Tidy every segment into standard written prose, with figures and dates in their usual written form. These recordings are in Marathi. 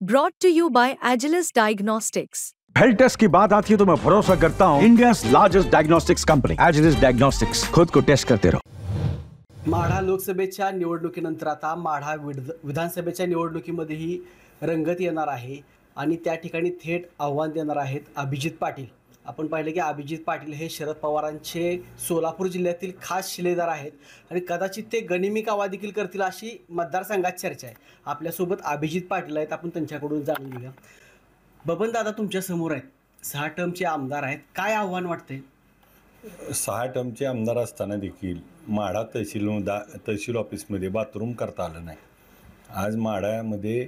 Brought to you by Agilus Diagnostics. Health test की बात आती है तो मैं भरोसा करता हूँ India largest diagnostics company Agilus Diagnostics. खुद को टेस्ट करते रहो। माढा लोकसभेच्या निवडणुकीनंतर आता माढा विधानसभेच्या निवडणुकीमध्येही रंगत येणार आहे आणि त्या ठिकाणी थेट आव्हान देणार आहेत अभिजित पाटील। आपण पाहिलं की अभिजित पाटील हे शरद पवारांचे सोलापूर जिल्ह्यातील खास शिलेदार आहेत आणि कदाचित ते गनिमी कावा देखील करतील अशी मतदारसंघात चर्चा आहे। आपल्यासोबत अभिजित पाटील आहेत, आपण त्यांच्याकडून जाणून घेऊया। बबन दादा तुमच्या समोर आहेत, 6 टर्मचे आमदार आहेत, काय आव्हान वाटते? 6 टर्मचे आमदार असताना देखील माढा तहसील ऑफिसमध्ये बाथरूम करता आलं नाही। आज माढ्यामध्ये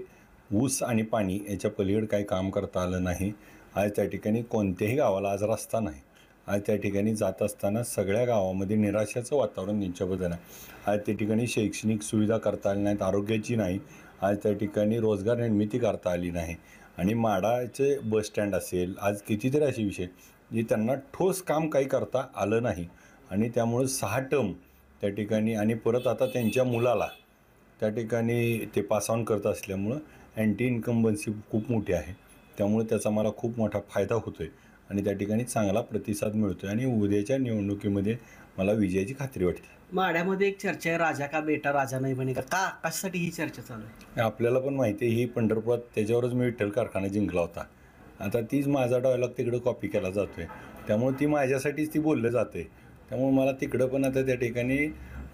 ऊस आणि पाणी याच्या पलीकडे काही काम करता आलं नाही। आज त्या ठिकाणी कोणत्याही गावाला आज रस्ता नाही। आज त्या ठिकाणी जात असताना सगळ्या गावामध्ये निराशाचं वातावरण त्यांच्याबद्दल आहे। आज त्या ठिकाणी शैक्षणिक सुविधा करता आली नाहीत, आरोग्याची नाही। आज त्या ठिकाणी रोजगार निर्मिती करता आली नाही आणि माढाचे बस स्टँड असेल, आज कितीतरी असे विषय जे त्यांना ठोस काम काही करता आलं नाही आणि त्यामुळे 6 टर्म त्या ठिकाणी आणि परत आता त्यांच्या मुलाला त्या ठिकाणी ते पास ऑन करत असल्यामुळं अँटी इन्कम्बन्सी खूप मोठी आहे। त्यामुळे त्याचा मला खूप मोठा फायदा होतो आहे आणि त्या ठिकाणी चांगला प्रतिसाद मिळतो आहे आणि उद्याच्या निवडणुकीमध्ये मला विजयाची खात्री वाटते। माढ्यामध्ये एक चर्चा आहे, राजा का बेटा राजा नाही बनेगा, का कशासाठी ही चर्चा चालू आहे? आपल्याला पण माहिती आहे ही पंढरपुरात त्याच्यावरच मी विठ्ठल कारखाना जिंकला होता। आता तीच माझा डायलॉग तिकडं कॉपी केला जातो आहे, त्यामुळे ती माझ्यासाठीच ती बोललं जाते। त्यामुळे मला तिकडं पण आता त्या ठिकाणी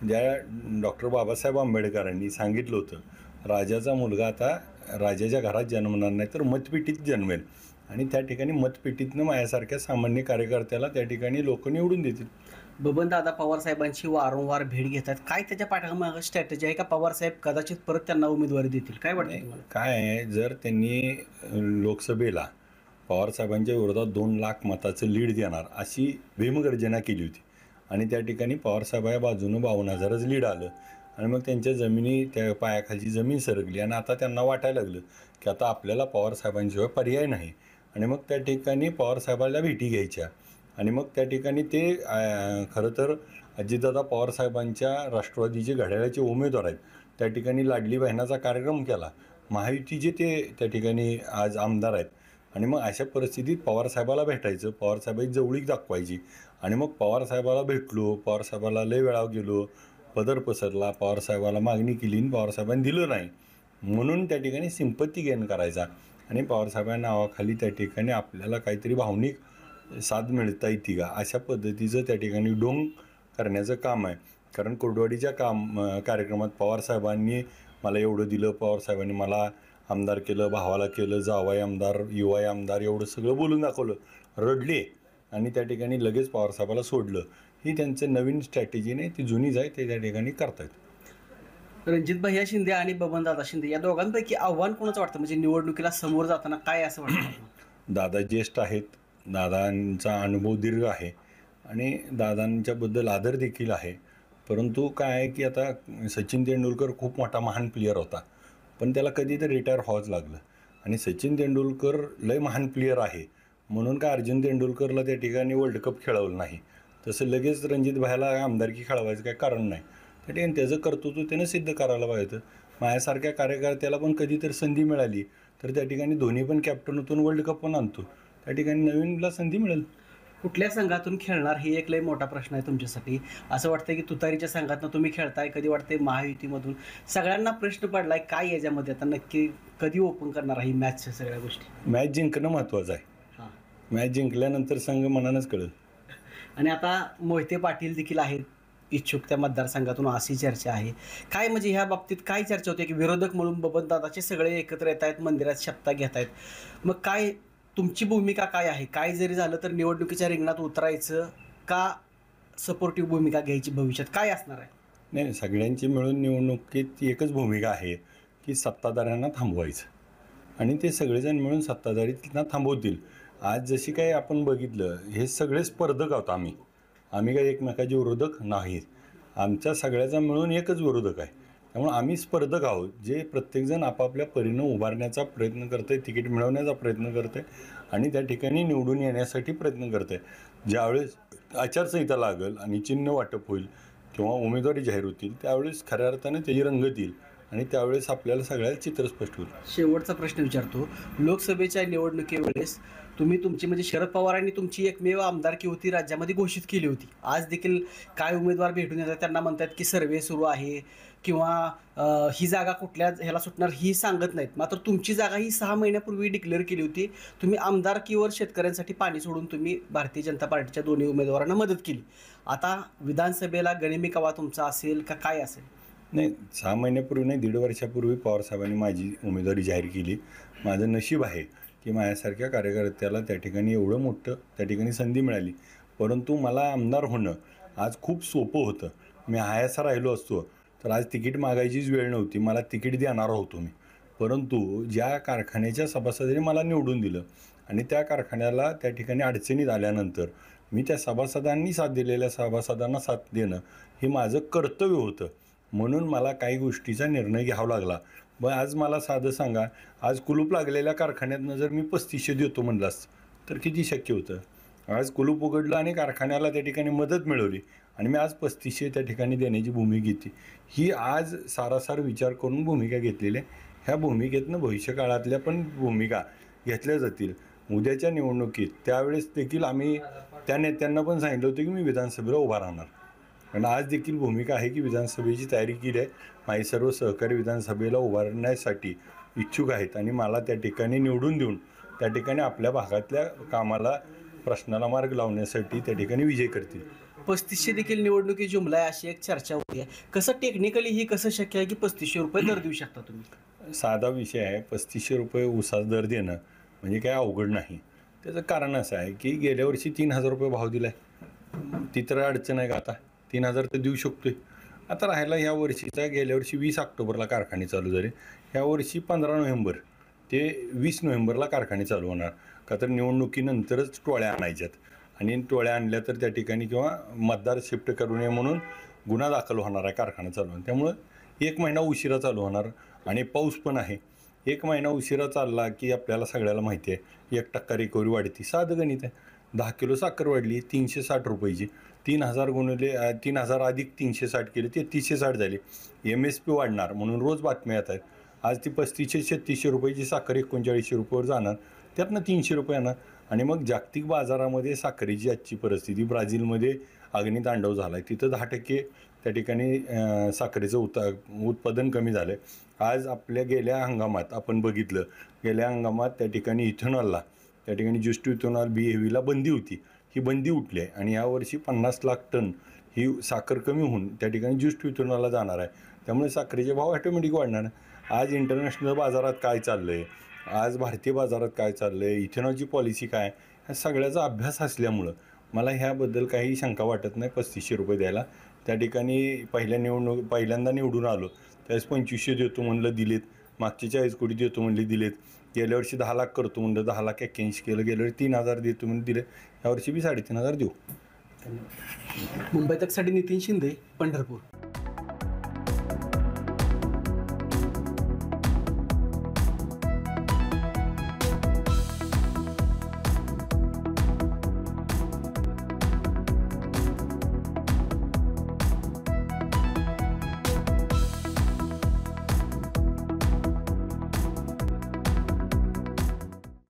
ज्या डॉक्टर बाबासाहेब आंबेडकरांनी सांगितलं होतं, राजाचा मुलगा आता राजाच्या घरात जन्मणार नाही तर मतपेटीत जन्मेल आणि त्या ठिकाणी मतपेटीतनं माझ्यासारख्या सामान्य कार्यकर्त्याला त्या ठिकाणी लोक निवडून देतील। बबन दादा पवार साहेबांची वारंवार भेट घेतात, काय त्याच्या पाठीमागे स्ट्रॅटेजी आहे का? पवार साहेब कदाचित परत त्यांना उमेदवारी देतील, काय वाटतं तुम्हाला? काय आहे, जर त्यांनी लोकसभेला पवार साहेबांच्या विरोधात 2 लाख मताचं लीड देणार अशी भीमगर्जना केली होती आणि त्या ठिकाणी पवार साहेबाच्या बाजूनं 52,000च लीड आलं आणि मग त्यांच्या जमिनी त्या पायाखालची जमीन सरकली आणि आता त्यांना वाटायला लागलं की आता आपल्याला पवार साहेबांशिवाय पर्याय नाही आणि मग त्या ठिकाणी पवार साहेबांना भेटी घ्यायच्या आणि मग त्या ठिकाणी ते खरं तर अजितदादा पवार साहेबांच्या राष्ट्रवादीचे घड्याळाचे उमेदवार आहेत, त्या ठिकाणी लाडली बहिणाचा कार्यक्रम केला। महायुतीचे ते त्या ठिकाणी आज आमदार आहेत आणि मग अशा परिस्थितीत पवारसाहेबाला भेटायचं, पवारसाहेबांची जवळीक दाखवायची आणि मग पवारसाहेबाला भेटलो, पवारसाहेबाला लय वेळा गेलो, पदर पसरला, पवारसाहेबाला मागणी केली आणि पवारसाहेबांनी दिलं नाही म्हणून त्या ठिकाणी सिंपत्ती गेन करायचा आणि पवारसाहेबांच्या नावाखाली त्या ठिकाणी आपल्याला काहीतरी भावनिक साथ मिळता येते का अशा पद्धतीचं त्या ठिकाणी डोंग करण्याचं काम आहे। कारण कोर्डवाडीच्या कार्यक्रमात पवारसाहेबांनी मला एवढं दिलं, पवारसाहेबांनी मला आमदार केलं, भावाला केलं, जावाई आमदार, युवाई आमदार एवढं सगळं बोलून दाखवलं, रडले आणि त्या ठिकाणी लगेच पवारसाहेबाला सोडलं। ही त्यांचं नवीन स्ट्रॅटेजी नाही, ती जुनीच आहे, ते त्या ठिकाणी करतायत। रणजित भैया शिंदे आणि बबनदादा शिंदे या दोघांपैकी आव्हान कोणाचं वाटतं, म्हणजे निवडणुकीला समोर जाताना काय असं वाटतं? दादा ज्येष्ठ आहेत, दादांचा अनुभव दीर्घ आहे आणि दादांच्याबद्दल आदर देखील आहे। परंतु काय आहे की आता सचिन तेंडुलकर खूप मोठा महान प्लेयर होता, पण त्याला कधी तर रिटायर व्हावंच लागलं आणि सचिन तेंडुलकर लय महान प्लेयर आहे म्हणून का अर्जुन तेंडुलकरला त्या ठिकाणी वर्ल्ड कप खेळवलं नाही, तसं लगेच रणजित भाईला आमदारकी खेळवायचं काही कारण नाही। त्या ठिकाणी त्याचं कर्तृत्व त्यानं सिद्ध करायला पाहिजे। माझ्यासारख्या कार्यकर्त्याला पण कधी तर संधी मिळाली तर त्या ठिकाणी दोन्ही पण कॅप्टन होतो, वर्ल्ड कप पण आणतो, त्या ठिकाणी नवीनला संधी मिळेल। कुठल्या संघातून खेळणार ही एक लय मोठा प्रश्न आहे तुमच्यासाठी। असं वाटतं की तुतारीच्या संघातनं तुम्ही खेळताय, कधी वाटतंय महायुतीमधून? सगळ्यांना प्रश्न पडलाय काय याच्यामध्ये आता नक्की कधी ओपन करणार आहे ही मॅचच्या सगळ्या गोष्टी? मॅच जिंकणं महत्त्वाचं आहे, मॅच जिंकल्यानंतर संघ मनानंच कळेल। आणि आता मोहिते पाटील देखील आहेत इच्छुक त्या मतदारसंघातून अशी चर्चा आहे, काय म्हणजे ह्या बाबतीत काय चर्चा होते की विरोधक म्हणून बबनदादाचे सगळे एकत्र येत आहेत, मंदिरात शपथा घेत आहेत, मग काय तुमची भूमिका काय आहे? काय जरी झालं तर निवडणुकीच्या रिंगणात उतरायचं का सपोर्टिव्ह भूमिका घ्यायची, भविष्यात काय असणार आहे? नाही, सगळ्यांची मिळून निवडणुकीत एकच भूमिका आहे की सत्ताधाऱ्यांना थांबवायचं आणि ते सगळेजण मिळून सत्ताधारी त्यांना थांबवतील। आज जशी काही आपण बघितलं, हे सगळे स्पर्धक आहोत आम्ही काही एकमेकाचे विरोधक नाहीत, आमच्या सगळ्याचा मिळून एकच विरोधक आहे। त्यामुळे आम्ही स्पर्धक आहोत, जे प्रत्येकजण आपापल्या परीनं उभारण्याचा प्रयत्न करते, तिकीट मिळवण्याचा प्रयत्न करते आणि त्या ठिकाणी निवडून येण्यासाठी प्रयत्न करते। ज्यावेळेस आचारसंहिता लागेल आणि चिन्ह वाटप होईल किंवा उमेदवारी जाहीर होतील त्यावेळेस खऱ्या अर्थाने त्याची रंगत येईल आणि त्यावेळेस आपल्याला सगळ्याला चित्र स्पष्ट होईल. शेवटचा प्रश्न विचारतो. लोकसभेच्या निवडणुकीवेळेस तुम्ही तुमची म्हणजे शरद पवारांनी तुमची एकमेव आमदारकी होती राज्यामध्ये घोषित केली होती. आज देखील काय उमेदवार भेटून येतात त्यांना म्हणतात की सर्वे सुरू आहे किंवा ही जागा कुठल्या ह्याला सुटणार ही सांगत नाहीत. मात्र तुमची जागा ही 6 महिन्यापूर्वी डिक्लेअर केली होती. तुम्ही आमदारकीवर शेतकऱ्यांसाठी पाणी सोडून तुम्ही भारतीय जनता पार्टीच्या दोन्ही उमेदवारांना मदत केली. आता विधानसभेला गनिमी कावा तुमचा असेल का काय असेल? नाही, 6 महिन्यापूर्वी नाही, 1.5 वर्षापूर्वी पवारसाहेबांनी माझी उमेदवारी जाहीर केली. माझं नशीब आहे की माझ्यासारख्या कार्यकर्त्याला त्या ठिकाणी एवढं मोठं त्या ठिकाणी संधी मिळाली. परंतु मला आमदार होणं आज खूप सोपं होतं. मी हायासा राहिलो असतो तर आज तिकीट मागायचीच वेळ नव्हती. मला तिकीट देणार होतो मी. परंतु ज्या कारखान्याच्या सभासदांनी मला निवडून दिलं आणि त्या कारखान्याला त्या ठिकाणी अडचणीत आल्यानंतर मी त्या सभासदांनी साथ दिलेल्या सभासदांना साथ देणं हे माझं कर्तव्य होतं. म्हणून मला काही गोष्टीचा निर्णय घ्यावा लागला. मग आज मला साधं सांगा, आज कुलूप लागलेल्या कारखान्यातनं जर मी 3500 देतो म्हणलास तर किती शक्य होतं? आज कुलूप उघडलं आणि कारखान्याला त्या ठिकाणी मदत मिळवली आणि मी आज 3500 त्या ठिकाणी देण्याची भूमिका घेतली. ही आज सारासार विचार करून भूमिका घेतलेली आहे. ह्या भूमिकेतनं भविष्यकाळातल्या पण भूमिका घेतल्या जातील. उद्याच्या निवडणुकीत त्यावेळेस देखील आम्ही त्या नेत्यांना पण सांगितलं होतं की मी विधानसभेला उभा राहणार. कारण आज देखील भूमिका आहे की विधानसभेची तयारी केली आहे. माझे सर्व सहकारी विधानसभेला उभारण्यासाठी इच्छुक आहेत आणि मला त्या ठिकाणी निवडून देऊन त्या ठिकाणी आपल्या भागातल्या कामाला प्रश्नाला मार्ग लावण्यासाठी त्या ठिकाणी विजय करतील. 3500 देखील निवडणुकी जुमला आहे अशी एक चर्चा होती. कसं टेक्निकली ही कसं शक्य आहे की 3500 रुपये दर देऊ शकता तुम्ही? साधा विषय आहे. 3500 रुपये ऊसाचा दर देणं म्हणजे काय अवघड नाही. त्याचं कारण असं आहे की गेल्या वर्षी 3000 रुपये भाव दिला आहे. ती तर अडचण आहे का आता? 3000 तर देऊ शकतोय. आता राहायला ह्या वर्षीचा, गेल्या वर्षी 20 ऑक्टोबरला कारखाने चालू झाले. ह्या वर्षी 15 नोव्हेंबर ते 20 नोव्हेंबरला कारखाने चालू होणार. का तर निवडणुकीनंतरच टोळ्या आणायच्यात आणि टोळ्या आणल्या तर त्या ठिकाणी किंवा मतदार शिफ्ट करू नये म्हणून गुन्हा दाखल होणार आहे कारखाना चालू होऊन. त्यामुळं 1 महिना उशिरा चालू होणार आणि पाऊस पण आहे. 1 महिना उशिरा चालला की आपल्याला सगळ्याला माहिती आहे 1% रिकव्हरी वाढती. साधं गणित आहे. 10 किलो साखर वाढली 360 रुपयाची. 3000 गुणिले 3000 अधिक 360 केले ते 360 झाले. MSP वाढणार म्हणून रोज बातम्या येत आहेत. आज ती 3500-3600 रुपयाची साखर 3900 रुपयावर जाणार. त्यातनं 300 रुपये येणार आणि मग जागतिक बाजारामध्ये साखरेची आजची परिस्थिती, ब्राझीलमध्ये अग्नितांडव झाला आहे. तिथं 10% त्या ठिकाणी साखरेचं उत्पादन कमी झालं आहे. आज आपल्या गेल्या हंगामात आपण बघितलं, गेल्या हंगामात त्या ठिकाणी इथेनॉलला, त्या ठिकाणी ज्यूस टू इथेनॉल BHEVला बंदी होती. ही बंदी उठली आहे आणि यावर्षी 50 लाख टन ही साखर कमी होऊन त्या ठिकाणी ज्यूस टू इथेनॉलला जाणार आहे. त्यामुळे साखरेचे भाव ऑटोमॅटिक वाढणार. आज इंटरनॅशनल बाजारात काय चाललं आहे, आज भारतीय बाजारात काय चाललं आहे, इथेनॉलची पॉलिसी काय, ह्या सगळ्याचा अभ्यास असल्यामुळं मला ह्याबद्दल काही शंका वाटत नाही 3500 रुपये द्यायला. त्या ठिकाणी पहिल्यांदा निवडून आलो त्यावेळेस 2500 देतो म्हणलं, दिलेत. मागचे 40 कोटी देतो म्हणले, दिलेत. गेल्या वर्षी 10 लाख करतो म्हणलं, 10,81,000 केलं. गेल्या वर्षी 3000 देतो म्हणून दिले. यावर्षी बी 3500 देऊ. मुंबई तकसाठी नितीन शिंदे, पंढरपूर.